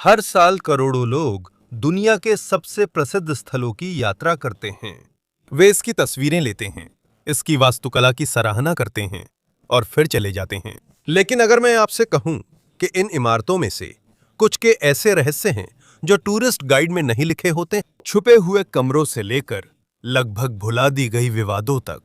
हर साल करोड़ों लोग दुनिया के सबसे प्रसिद्ध स्थलों की यात्रा करते हैं। वे इसकी तस्वीरें लेते हैं, इसकी वास्तुकला की सराहना करते हैं और फिर चले जाते हैं। लेकिन अगर मैं आपसे कहूं कि इन इमारतों में से कुछ के ऐसे रहस्य हैं जो टूरिस्ट गाइड में नहीं लिखे होते, छुपे हुए कमरों से लेकर लगभग भुला दी गई विवादों तक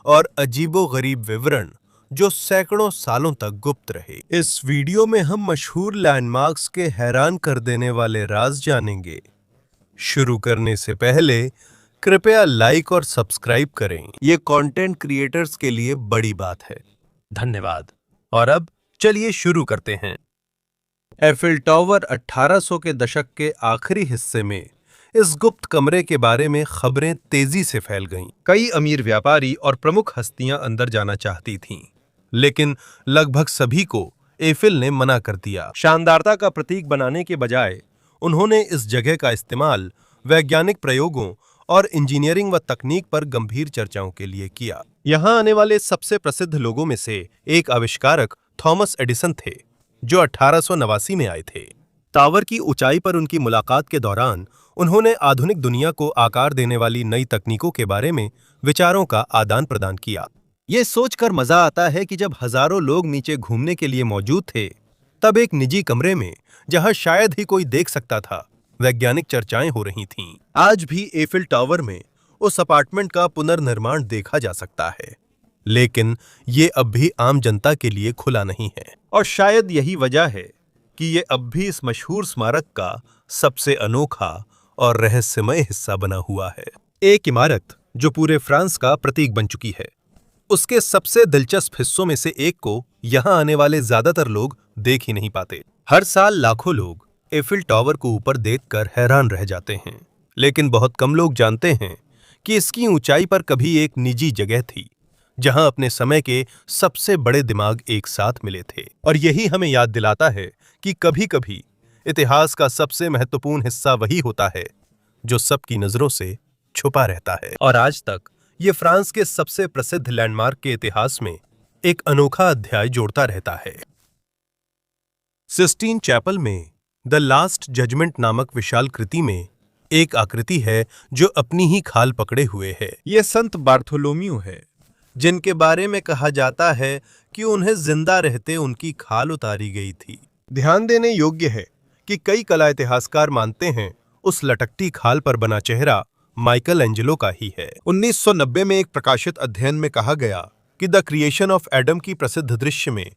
और अजीबोगरीब विवरण जो सैकड़ों सालों तक गुप्त रहे। इस वीडियो में हम मशहूर लैंडमार्क्स के हैरान कर देने वाले राज जानेंगे। शुरू करने से पहले कृपया लाइक और सब्सक्राइब करें, ये कंटेंट क्रिएटर्स के लिए बड़ी बात है। धन्यवाद। और अब चलिए शुरू करते हैं। एफिल टावर 1800 के दशक के आखिरी हिस्से में इस गुप्त कमरे के बारे में खबरें तेजी से फैल गईं। कई अमीर व्यापारी और प्रमुख हस्तियां अंदर जाना चाहती थीं, लेकिन लगभग सभी को एफिल ने मना कर दिया। शानदारता का प्रतीक बनाने के बजाय उन्होंने इस जगह का इस्तेमाल वैज्ञानिक प्रयोगों और इंजीनियरिंग व तकनीक पर गंभीर चर्चाओं के लिए किया। यहां आने वाले सबसे प्रसिद्ध लोगों में से एक आविष्कारक थॉमस एडिसन थे, जो 1889 में आए थे। टावर की ऊंचाई पर उनकी मुलाकात के दौरान उन्होंने आधुनिक दुनिया को आकार देने वाली नई तकनीकों के बारे में विचारों का आदान प्रदान किया। ये सोचकर मजा आता है कि जब हजारों लोग नीचे घूमने के लिए मौजूद थे, तब एक निजी कमरे में, जहां शायद ही कोई देख सकता था, वैज्ञानिक चर्चाएं हो रही थीं। आज भी एफिल टावर में उस अपार्टमेंट का पुनर्निर्माण देखा जा सकता है, लेकिन ये अब भी आम जनता के लिए खुला नहीं है। और शायद यही वजह है कि ये अब भी इस मशहूर स्मारक का सबसे अनोखा और रहस्यमय हिस्सा बना हुआ है। एक इमारत जो पूरे फ्रांस का प्रतीक बन चुकी है, उसके सबसे दिलचस्प हिस्सों में से एक को यहां आने वाले ज्यादातर लोग देख ही नहीं पाते। हर साल लाखों लोग एफिल टावर को ऊपर देखकर हैरान रह जाते हैं, लेकिन बहुत कम लोग जानते हैं कि इसकी ऊंचाई पर कभी एक निजी जगह थी, जहां अपने समय के सबसे बड़े दिमाग एक साथ मिले थे। और यही हमें याद दिलाता है कि कभी-कभी इतिहास का सबसे महत्वपूर्ण हिस्सा वही होता है जो सबकी नजरों से छुपा रहता है। और आज तक ये फ्रांस के सबसे प्रसिद्ध लैंडमार्क के इतिहास में एक अनोखा अध्याय जोड़ता रहता है। सिस्टीन चैपल में द लास्ट जजमेंट नामक विशाल कृति में एक आकृति है जो अपनी ही खाल पकड़े हुए है। यह संत बार्थोलोम्यू है, जिनके बारे में कहा जाता है कि उन्हें जिंदा रहते उनकी खाल उतारी गई थी। ध्यान देने योग्य है कि कई कला इतिहासकार मानते हैं उस लटकती खाल पर बना चेहरा माइकल एंजेलो का ही है। 1990 में एक प्रकाशित अध्ययन में कहा गया कि द क्रिएशन ऑफ एडम की प्रसिद्ध दृश्य में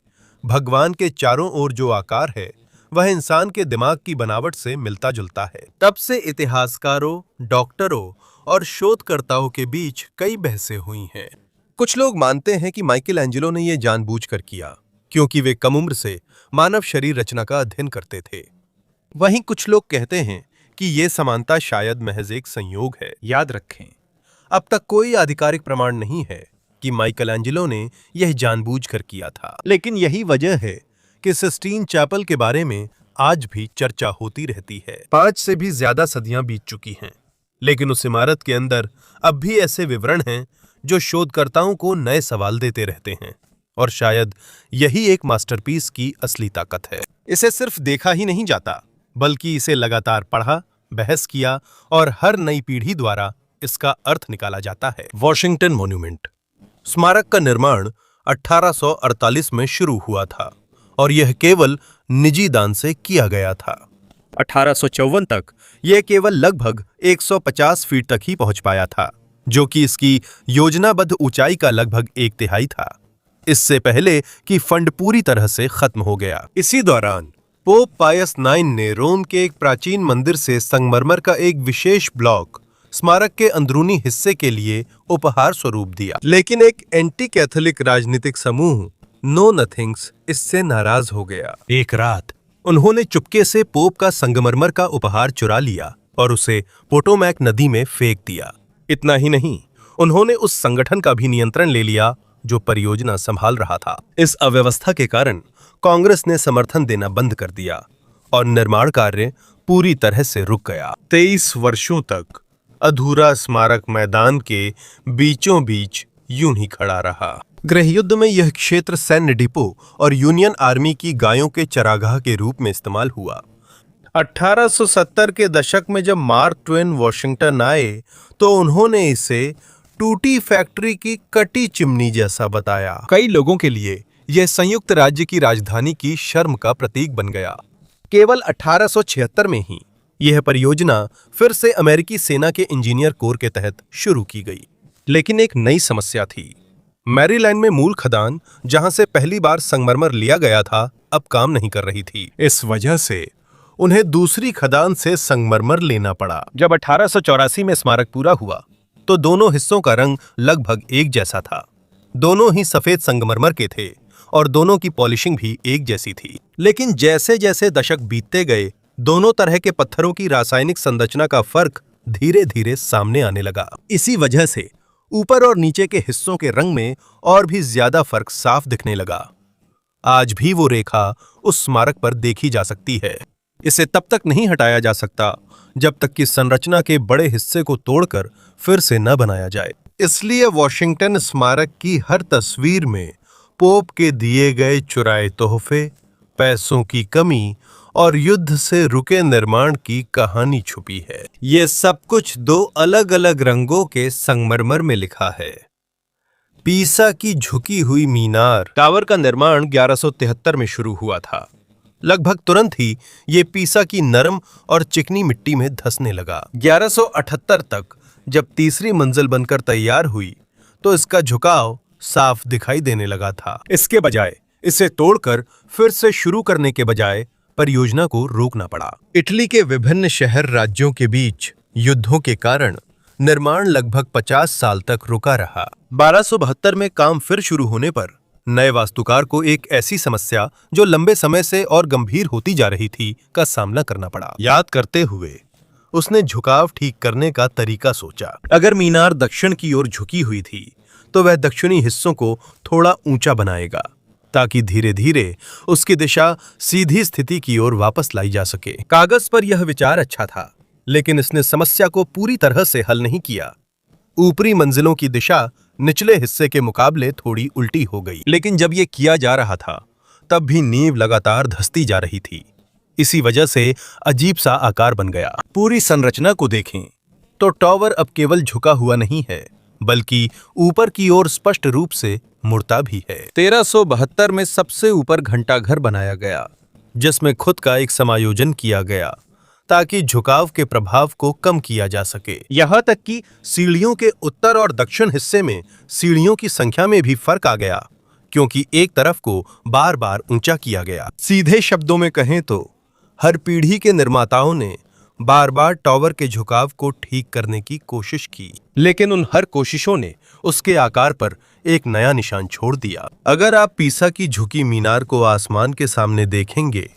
भगवान के चारों ओर जो आकार है, वह इंसान के दिमाग की बनावट से मिलता जुलता है। तब से इतिहासकारों, डॉक्टरों और शोधकर्ताओं के बीच कई बहसें हुई हैं। कुछ लोग मानते हैं कि माइकल एंजेलो ने यह जानबूझकर किया, क्योंकि वे कम उम्र से मानव शरीर रचना का अध्ययन करते थे। वहीं कुछ लोग कहते हैं कि यह समानता शायद महज एक संयोग है। याद रखें, अब तक कोई आधिकारिक प्रमाण नहीं है कि माइकल एंजेलो ने यह जानबूझकर किया था, लेकिन यही वजह है कि सिस्टीन चैपल के बारे में आज भी चर्चा होती रहती है। 5 से भी ज्यादा सदियां बीत चुकी हैं, लेकिन उस इमारत के अंदर अब भी ऐसे विवरण हैं जो शोधकर्ताओं को नए सवाल देते रहते हैं। और शायद यही एक मास्टरपीस की असली ताकत है। इसे सिर्फ देखा ही नहीं जाता, बल्कि इसे लगातार पढ़ा, बहस किया और हर नई पीढ़ी द्वारा इसका अर्थ निकाला जाता है। वॉशिंगटन मॉन्यूमेंट स्मारक का निर्माण 1848 में शुरू हुआ था और यह केवल निजी दान से किया गया था। 1854 तक यह केवल लगभग 150 फीट तक ही पहुंच पाया था, जो कि इसकी योजनाबद्ध ऊंचाई का लगभग 1/3 था, इससे पहले कि फंड पूरी तरह से खत्म हो गया। इसी दौरान पोप पायस 9 ने रोम के एक प्राचीन मंदिर से संगमरमर का एक विशेष ब्लॉक स्मारक के अंदरूनी हिस्से के लिए उपहार स्वरूप दिया। लेकिन एक एंटी कैथोलिक राजनीतिक समूह नो नथिंग्स इससे नाराज हो गया। एक रात उन्होंने चुपके से पोप का संगमरमर का उपहार चुरा लिया और उसे पोटोमैक नदी में फेंक दिया। इतना ही नहीं, उन्होंने उस संगठन का भी नियंत्रण ले लिया जो परियोजना संभाल रहा था। इस अव्यवस्था के कारण कांग्रेस ने समर्थन देना बंद कर दिया और निर्माण कार्य पूरी तरह से रुक गया। 23 वर्षों तक अधूरा स्मारक मैदान के बीचों बीच यूं ही खड़ा रहा। गृहयुद्ध में यह क्षेत्र सैन्य डिपो और यूनियन आर्मी की गायों के चरागाह के रूप में इस्तेमाल हुआ। 1870 के दशक में जब मार्क ट्वेन वॉशिंगटन आए तो उन्होंने इसे टूटी फैक्ट्री की कटी चिमनी जैसा बताया। कई लोगों के लिए यह संयुक्त राज्य की राजधानी की शर्म का प्रतीक बन गया। केवल 1876 में ही यह परियोजना फिर से अमेरिकी सेना के इंजीनियर कोर के तहत शुरू की गई। लेकिन एक नई समस्या थी। मैरीलैंड में मूल खदान जहां से पहली बार संगमरमर लिया गया था, अब काम नहीं कर रही थी। इस वजह से उन्हें दूसरी खदान से संगमरमर लेना पड़ा। जब 1884 में स्मारक पूरा हुआ तो दोनों हिस्सों का रंग लगभग एक जैसा था। दोनों ही सफेद संगमरमर के थे और दोनों की पॉलिशिंग भी एक जैसी थी। लेकिन जैसे जैसे दशक बीतते गए, दोनों तरह के पत्थरों की रासायनिक संरचना का फर्क धीरे धीरे सामने आने लगा। इसी वजह से ऊपर और नीचे के हिस्सों के रंग में और भी ज्यादा फर्क साफ दिखने लगा। आज भी वो रेखा उस स्मारक पर देखी जा सकती है। इसे तब तक नहीं हटाया जा सकता जब तक कि संरचना के बड़े हिस्से को तोड़कर फिर से न बनाया जाए। इसलिए वॉशिंगटन स्मारक की हर तस्वीर में पोप के दिए गए चुराए तोहफे, पैसों की कमी और युद्ध से रुके निर्माण की कहानी छुपी है। ये सब कुछ दो अलग अलग रंगों के संगमरमर में लिखा है। पीसा की झुकी हुई मीनार टावर का निर्माण 1173 में शुरू हुआ था। लगभग तुरंत ही ये पीसा की नरम और चिकनी मिट्टी में धंसने लगा। 1178 तक जब तीसरी मंजिल बनकर तैयार हुई तो इसका झुकाव साफ दिखाई देने लगा था। इसके बजाय इसे तोड़कर फिर से शुरू करने के बजाय परियोजना को रोकना पड़ा। इटली के विभिन्न शहर राज्यों के बीच युद्धों के कारण निर्माण लगभग 50 साल तक रुका रहा। 1272 में काम फिर शुरू होने पर नए वास्तुकार को एक ऐसी समस्या जो लंबे समय से और गंभीर होती जा रही थी का सामना करना पड़ा। याद करते हुए उसने झुकाव ठीक करने का तरीका सोचा। अगर मीनार दक्षिण की ओर झुकी हुई थी तो वह दक्षिणी हिस्सों को थोड़ा ऊंचा बनाएगा ताकि धीरे धीरे उसकी दिशा सीधी स्थिति की ओर वापस लाई जा सके। कागज पर यह विचार अच्छा था, लेकिन इसने समस्या को पूरी तरह से हल नहीं किया। ऊपरी मंजिलों की दिशा निचले हिस्से के मुकाबले थोड़ी उल्टी हो गई। लेकिन जब यह किया जा रहा था तब भी नींव लगातार धंसती जा रही थी। इसी वजह से अजीब सा आकार बन गया। पूरी संरचना को देखें तो टावर अब केवल झुका हुआ नहीं है, बल्कि ऊपर की ओर स्पष्ट रूप से मुड़ता भी है। 1372 में सबसे ऊपर घंटाघर बनाया गया, जिसमें खुद का एक समायोजन किया गया ताकि झुकाव के प्रभाव को कम किया जा सके। यहाँ तक कि सीढ़ियों के उत्तर और दक्षिण हिस्से में सीढ़ियों की संख्या में भी फर्क आ गया, क्योंकि एक तरफ को बार बार ऊंचा किया गया। सीधे शब्दों में कहें तो हर पीढ़ी के निर्माताओं ने बार बार टावर के झुकाव को ठीक करने की कोशिश की, लेकिन उन हर कोशिशों ने उसके आकार पर एक नया निशान छोड़ दिया। अगर आप पीसा की झुकी मीनार को आसमान के सामने देखेंगे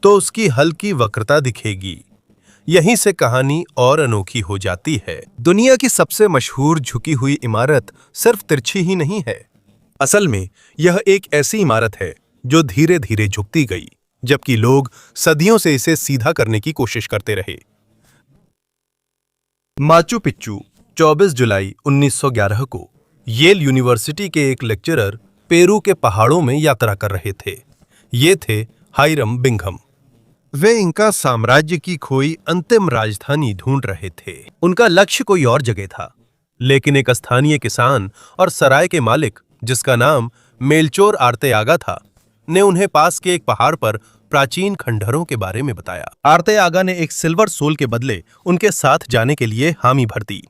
तो उसकी हल्की वक्रता दिखेगी। यहीं से कहानी और अनोखी हो जाती है। दुनिया की सबसे मशहूर झुकी हुई इमारत सिर्फ तिरछी ही नहीं है। असल में यह एक ऐसी इमारत है जो धीरे धीरे झुकती गई, जबकि लोग सदियों से इसे सीधा करने की कोशिश करते रहे। माचू पिच्चू 24 जुलाई 1911 को येल यूनिवर्सिटी के एक लेक्चरर पेरू के पहाड़ों में यात्रा कर रहे थे। ये थे हाइरम बिंघम। वे इंका साम्राज्य की खोई अंतिम राजधानी ढूंढ रहे थे। उनका लक्ष्य कोई और जगह था, लेकिन एक स्थानीय किसान और सराय के मालिक, जिसका नाम मेलचोर आर्तेआगा था, ने उन्हें पास के एक पहाड़ पर प्राचीन खंडहरों के बारे में बताया। आर्तेआगा ने एक सिल्वर सोल के बदले उनके साथ जाने के लिए हामी भर दी।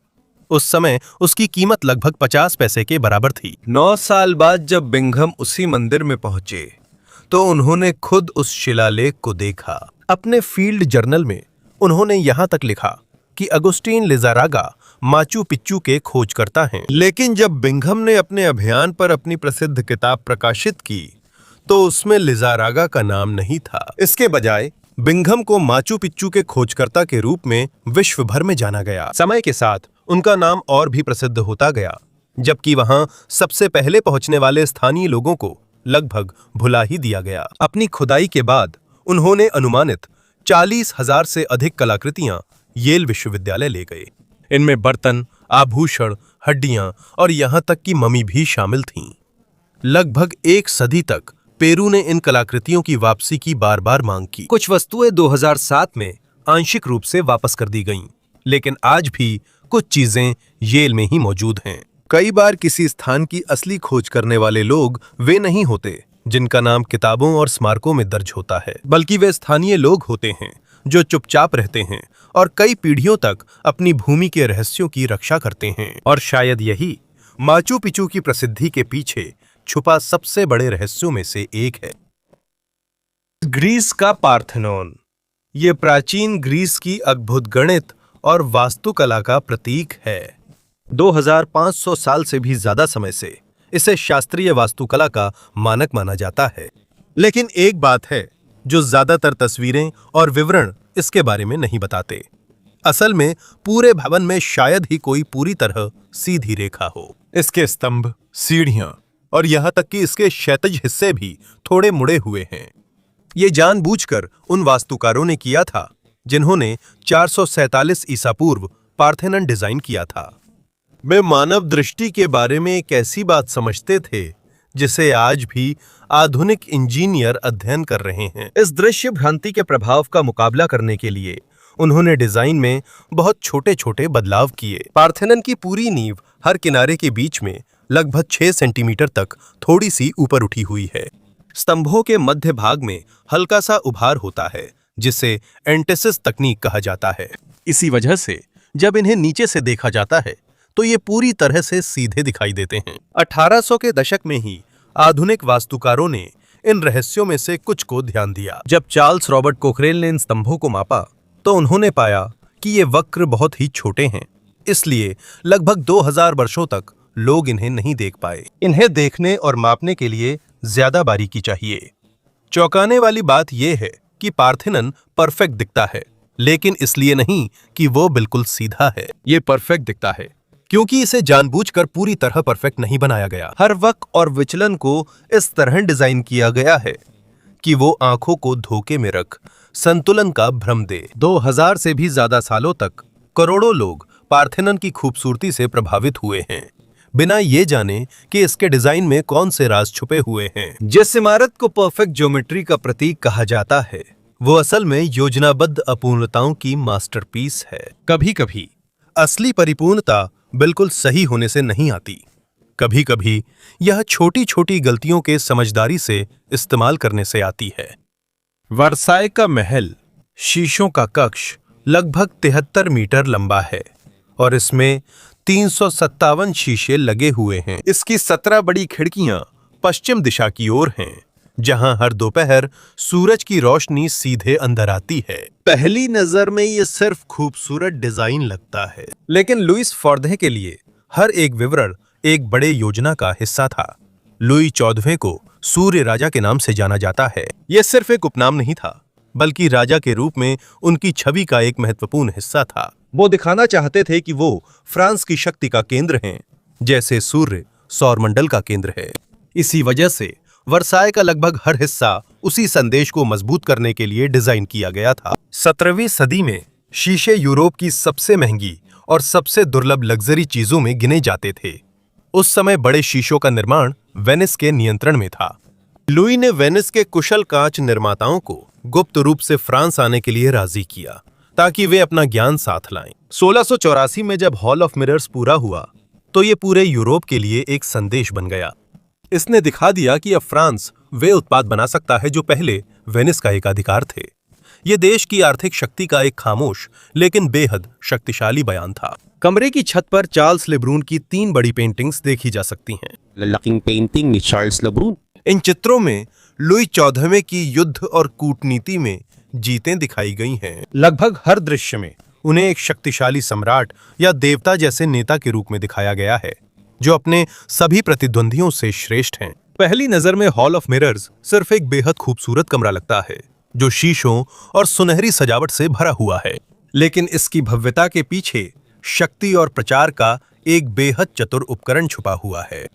उस समय उसकी कीमत लगभग 50 पैसे के बराबर थी। 9 साल बाद जब बिंघम उसी मंदिर में पहुंचे तो उन्होंने खुद उस शिलालेख को देखा। अपने फील्ड जर्नल में उन्होंने यहां तक लिखा कि अगुस्टीन लिजारागा माचू पिच्चू के खोजकर्ता हैं। लेकिन जब बिंघम ने अपने अभियान पर अपनी प्रसिद्ध किताब प्रकाशित की तो उसमें लिजारागा का नाम नहीं था। इसके बजाय बिंघम को माचू पिच्चू के खोजकर्ता के रूप में विश्व भर में जाना गया। समय के साथ उनका नाम और भी प्रसिद्ध होता गया, जबकि वहां सबसे पहले पहुंचने वाले स्थानीय लोगों को लगभग भुला ही दिया गया। अपनी खुदाई के बाद उन्होंने अनुमानित 40,000 से अधिक कलाकृतियां येल विश्वविद्यालय ले गए। इनमें बर्तन, आभूषण, हड्डियां और यहां तक कि ममी भी शामिल थीं। लगभग एक सदी तक पेरू ने इन कलाकृतियों की वापसी की बार बार मांग की। कुछ वस्तुएं 2007 में आंशिक रूप से वापस कर दी गईं, लेकिन आज भी कुछ चीजें येल में ही मौजूद हैं। कई बार किसी स्थान की असली खोज करने वाले लोग वे नहीं होते जिनका नाम किताबों और स्मारकों में दर्ज होता है, बल्कि वे स्थानीय लोग होते हैं जो चुपचाप रहते हैं और कई पीढ़ियों तक अपनी भूमि के रहस्यों की रक्षा करते हैं। और शायद यही माचू पिचू की प्रसिद्धि के पीछे छुपा सबसे बड़े रहस्यों में से एक है। ग्रीस का पार्थेनॉन। ये प्राचीन ग्रीस की अद्भुत गणित और वास्तुकला का प्रतीक है। 2500 साल से भी ज्यादा समय से इसे शास्त्रीय वास्तुकला का मानक माना जाता है। लेकिन एक बात है जो ज्यादातर तस्वीरें और विवरण इसके बारे में नहीं बताते। असल में पूरे भवन में शायद ही कोई पूरी तरह सीधी रेखा हो। इसके स्तंभ, सीढ़ियां और यहां तक कि इसके क्षैतिज हिस्से भी थोड़े मुड़े हुए हैं। ये जानबूझकर उन वास्तुकारों ने किया था जिन्होंने 447 ईसा पूर्व पार्थेनन डिजाइन किया था। वे मानव दृष्टि के बारे में एक ऐसी बात समझते थे जिसे आज भी आधुनिक इंजीनियर अध्ययन कर रहे हैं। इस दृश्य भ्रांति के प्रभाव का मुकाबला करने के लिए उन्होंने डिजाइन में बहुत छोटे छोटे बदलाव किए। पार्थेनन की पूरी नींव हर किनारे के बीच में लगभग 6 सेंटीमीटर तक थोड़ी सी ऊपर उठी हुई है। स्तंभों के मध्य भाग में हल्का सा उभार होता है जिसे एंटेसिस तकनीक कहा जाता है। इसी वजह से जब इन्हें नीचे से देखा जाता है तो ये पूरी तरह से सीधे दिखाई देते हैं। 1800 के दशक में ही आधुनिक वास्तुकारों ने इन रहस्यों में से कुछ को ध्यान दिया। जब चार्ल्स रॉबर्ट कोकरेल ने इन स्तंभों को मापा तो उन्होंने पाया कि ये वक्र बहुत ही छोटे हैं, इसलिए लगभग 2000 वर्षों तक लोग इन्हें नहीं देख पाए। इन्हें देखने और मापने के लिए ज्यादा बारीकी चाहिए। चौंकाने वाली बात यह है कि पार्थेनन परफेक्ट दिखता है, लेकिन इसलिए नहीं कि वो बिल्कुल सीधा है। ये परफेक्ट दिखता है क्योंकि इसे जानबूझकर पूरी तरह परफेक्ट नहीं बनाया गया। हर वक्त और विचलन को इस तरह डिजाइन किया गया है कि वो आंखों को धोखे में रख संतुलन का भ्रम दे। 2000 से भी ज्यादा सालों तक करोड़ों लोग पार्थेनन की खूबसूरती से प्रभावित हुए हैं, बिना ये जाने कि इसके डिजाइन में कौन से राज छुपे हुए हैं। जिस इमारत को परफेक्ट ज्योमेट्री का प्रतीक कहा जाता है वो असल में योजनाबद्ध अपूर्णताओं की मास्टरपीस है। कभी कभी असली परिपूर्णता बिल्कुल सही होने से नहीं आती। कभी कभी यह छोटी छोटी गलतियों के समझदारी से इस्तेमाल करने से आती है। वर्साय का महल शीशों का कक्ष लगभग 73 मीटर लंबा है और इसमें 357 शीशे लगे हुए हैं। इसकी 17 बड़ी खिड़कियां पश्चिम दिशा की ओर हैं, जहां हर दोपहर सूरज की रोशनी सीधे अंदर आती है। पहली नजर में ये सिर्फ खूबसूरत डिजाइन लगता है, लेकिन लुईस फॉर्दे के लिए हर एक विवरण एक बड़े योजना का हिस्सा था। लुई 14वें को सूर्य राजा के नाम से जाना जाता है। यह सिर्फ एक उपनाम नहीं था, बल्कि राजा के रूप में उनकी छवि का एक महत्वपूर्ण हिस्सा था। वो दिखाना चाहते थे कि वो फ्रांस की शक्ति का केंद्र हैं, जैसे सूर्य सौरमंडल का केंद्र है। इसी वजह से वर्साय का लगभग हर हिस्सा उसी संदेश को मजबूत करने के लिए डिजाइन किया गया था। 17वीं सदी में शीशे यूरोप की सबसे महंगी और सबसे दुर्लभ लग्जरी चीजों में गिने जाते थे। उस समय बड़े शीशों का निर्माण वेनिस के नियंत्रण में था। लुई ने वेनिस के कुशल कांच निर्माताओं को गुप्त रूप से फ्रांस आने के लिए राजी किया ताकि वे अपना ज्ञान साथ लाएं। 1684 में जब हॉल ऑफ मिरर्स पूरा हुआ तो ये पूरे यूरोप के लिए एक संदेश बन गया। इसने दिखा दिया कि अब फ्रांस वे उत्पाद बना सकता है जो पहले वेनिस का एकाधिकार थे। ये देश की आर्थिक शक्ति का एक खामोश लेकिन बेहद शक्तिशाली बयान था। कमरे की छत पर चार्ल्स लेब्रून की 3 बड़ी पेंटिंग्स देखी जा सकती हैं। लकींग पेंटिंग ni Charles Lebrun। इन चित्रों में लुई 14वें की युद्ध और कूटनीति में जीतें दिखाई गई हैं। लगभग हर दृश्य में उन्हें एक शक्तिशाली सम्राट या देवता जैसे नेता के रूप में दिखाया गया है जो अपने सभी प्रतिद्वंदियों से श्रेष्ठ हैं। पहली नजर में हॉल ऑफ मिरर्स सिर्फ एक बेहद खूबसूरत कमरा लगता है जो शीशों और सुनहरी सजावट से भरा हुआ है, लेकिन इसकी भव्यता के पीछे शक्ति और प्रचार का एक बेहद चतुर उपकरण छुपा हुआ है।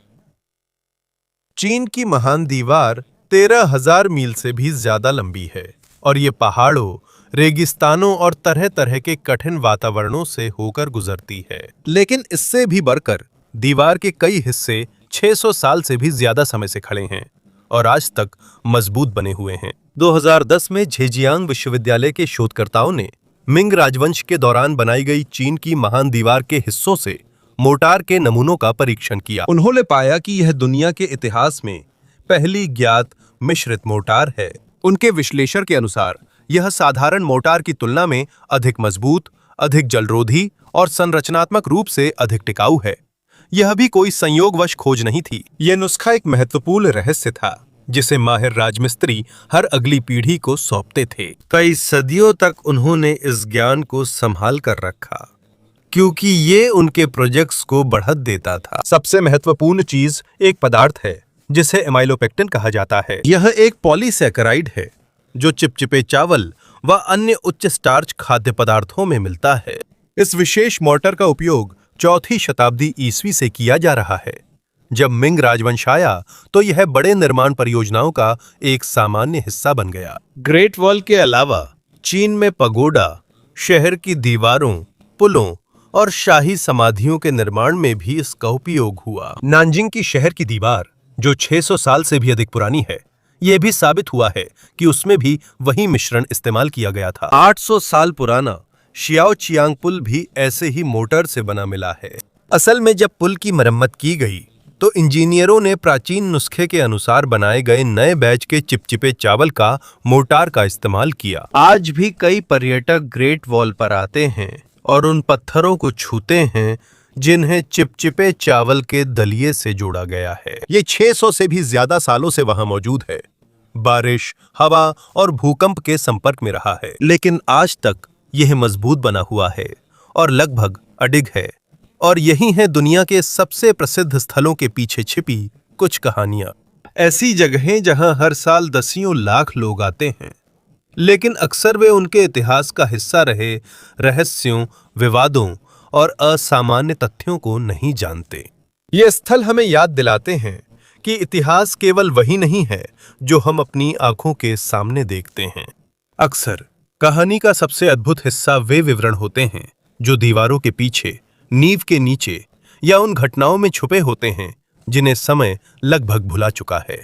चीन की महान दीवार 13,000 मील से भी ज्यादा लंबी है और ये पहाड़ों, रेगिस्तानों और तरह तरह के कठिन वातावरणों से होकर गुजरती है। लेकिन इससे भी बढ़कर दीवार के कई हिस्से 600 साल से भी ज्यादा समय से खड़े हैं और आज तक मजबूत बने हुए हैं। 2010 में झेजियांग विश्वविद्यालय के शोधकर्ताओं ने मिंग राजवंश के दौरान बनाई गई चीन की महान दीवार के हिस्सों से मोर्टार के नमूनों का परीक्षण किया। उन्होंने पाया कि यह दुनिया के इतिहास में पहली ज्ञात मिश्रित मोर्टार है। उनके विश्लेषण के अनुसार यह साधारण मोर्टार की तुलना में अधिक मजबूत, अधिक जलरोधी और संरचनात्मक रूप से अधिक टिकाऊ है। यह भी कोई संयोगवश खोज नहीं थी। यह नुस्खा एक महत्वपूर्ण रहस्य था जिसे माहिर राजमिस्त्री हर अगली पीढ़ी को सौंपते थे। कई सदियों तक उन्होंने इस ज्ञान को संभाल कर रखा क्योंकि ये उनके प्रोजेक्ट्स को बढ़त देता था। सबसे महत्वपूर्ण चीज एक पदार्थ है जिसे एमाइलोपेक्टिन कहा जाता है। यह एक पॉलीसैकेराइड है जो चिपचिपे चावल व अन्य उच्च स्टार्च खाद्य पदार्थों में मिलता है। इस विशेष मोर्टार का उपयोग 4वीं शताब्दी ईस्वी से किया जा रहा है। जब मिंग राजवंश आया तो यह बड़े निर्माण परियोजनाओं का एक सामान्य हिस्सा बन गया। ग्रेट वॉल के अलावा चीन में पगोडा, शहर की दीवारों, पुलों और शाही समाधियों के निर्माण में भी इसका उपयोग हुआ। नानजिंग की शहर की दीवार जो 600 साल से भी अधिक पुरानी है, यह भी साबित हुआ है कि उसमें भी वही मिश्रण इस्तेमाल किया गया था। 800 साल पुराना शियाओचियांग पुल भी ऐसे ही मोर्टार से बना मिला है। असल में जब पुल की मरम्मत की गई तो इंजीनियरों ने प्राचीन नुस्खे के अनुसार बनाए गए नए बैच के चिपचिपे चावल का मोर्टार का इस्तेमाल किया। आज भी कई पर्यटक ग्रेट वॉल पर आते हैं और उन पत्थरों को छूते हैं जिन्हें चिपचिपे चावल के दलिये से जोड़ा गया है। ये 600 से भी ज्यादा सालों से वहां मौजूद है। बारिश, हवा और भूकंप के संपर्क में रहा है, लेकिन आज तक यह मजबूत बना हुआ है और लगभग अडिग है। और यही है दुनिया के सबसे प्रसिद्ध स्थलों के पीछे छिपी कुछ कहानियां। ऐसी जगहें जहां हर साल दसियों लाख लोग आते हैं, लेकिन अक्सर वे उनके इतिहास का हिस्सा रहे रहस्यों, विवादों और असामान्य तथ्यों को नहीं जानते। ये स्थल हमें याद दिलाते हैं कि इतिहास केवल वही नहीं है जो हम अपनी आंखों के सामने देखते हैं। अक्सर कहानी का सबसे अद्भुत हिस्सा वे विवरण होते हैं जो दीवारों के पीछे, नींव के नीचे या उन घटनाओं में छुपे होते हैं जिन्हें समय लगभग भुला चुका है।